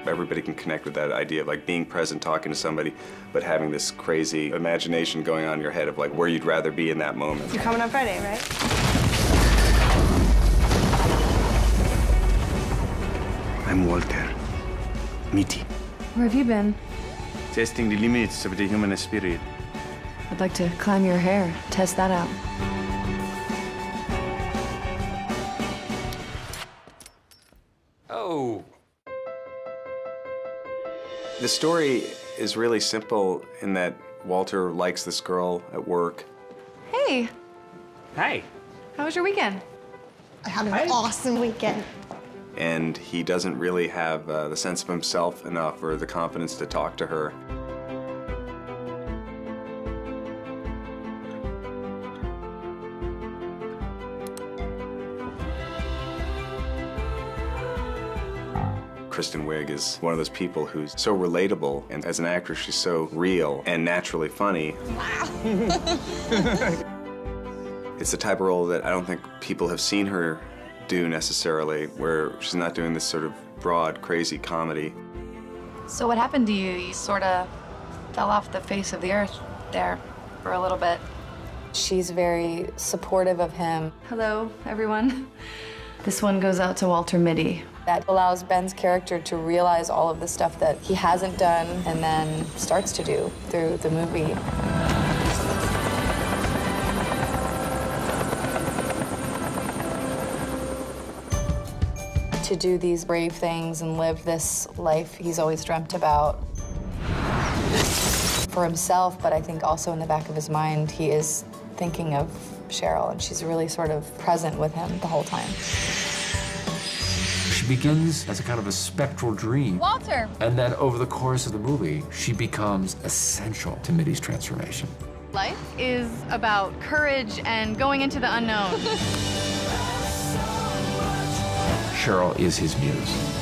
Everybody can connect with that idea of like being present, talking to somebody, but having this crazy imagination going on in your head of like where you'd rather be in that moment. You're coming on Friday, right? I'm Walterja Mittyja. Where have you been? Testing the limits of the human spirit. I'd like to climb your hair, test that out. Oh. The story is really simple in that Walter likes this girl at work. Hey, Hi. how was your weekend? I had an awesome weekend. And he doesn't really have the sense of himself enough or the confidence to talk to her. Kristen Wiig is one of those people who's so relatable, and as an actress, she's so real and naturally funny. Wow. It's the type of role that I don't think people have seen her do necessarily, where she's not doing this sort of broad, crazy comedy. So what happened to you? You sort of fell off the face of the earth there for a little bit. She's very supportive of him. Hello, everyone. This one goes out to Walterja Mittyja. That allows Ben's character to realize all of the stuff that he hasn't done and then starts to do through the movie. To do these brave things and live this life he's always dreamt about. For himself, but I think also in the back of his mind, he is thinking of Cheryl, and she's really sort of present with him the whole time. She begins as a kind of a spectral dream. Walter! And then over the course of the movie, she becomes essential to Mitty's transformation. Life is about courage and going into the unknown. Cheryl is his muse.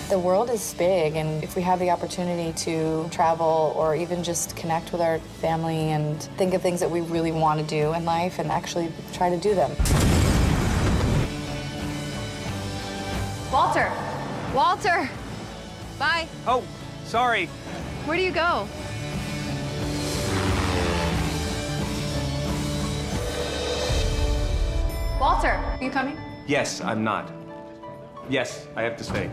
The world is big, and if we have the opportunity to travel or even just connect with our family and think of things that we really want to do in life and actually try to do them. Walter! Walter! Bye. Oh, sorry. Where do you go? Walter, are you coming? Yes, I'm not. Yes, I have to stay.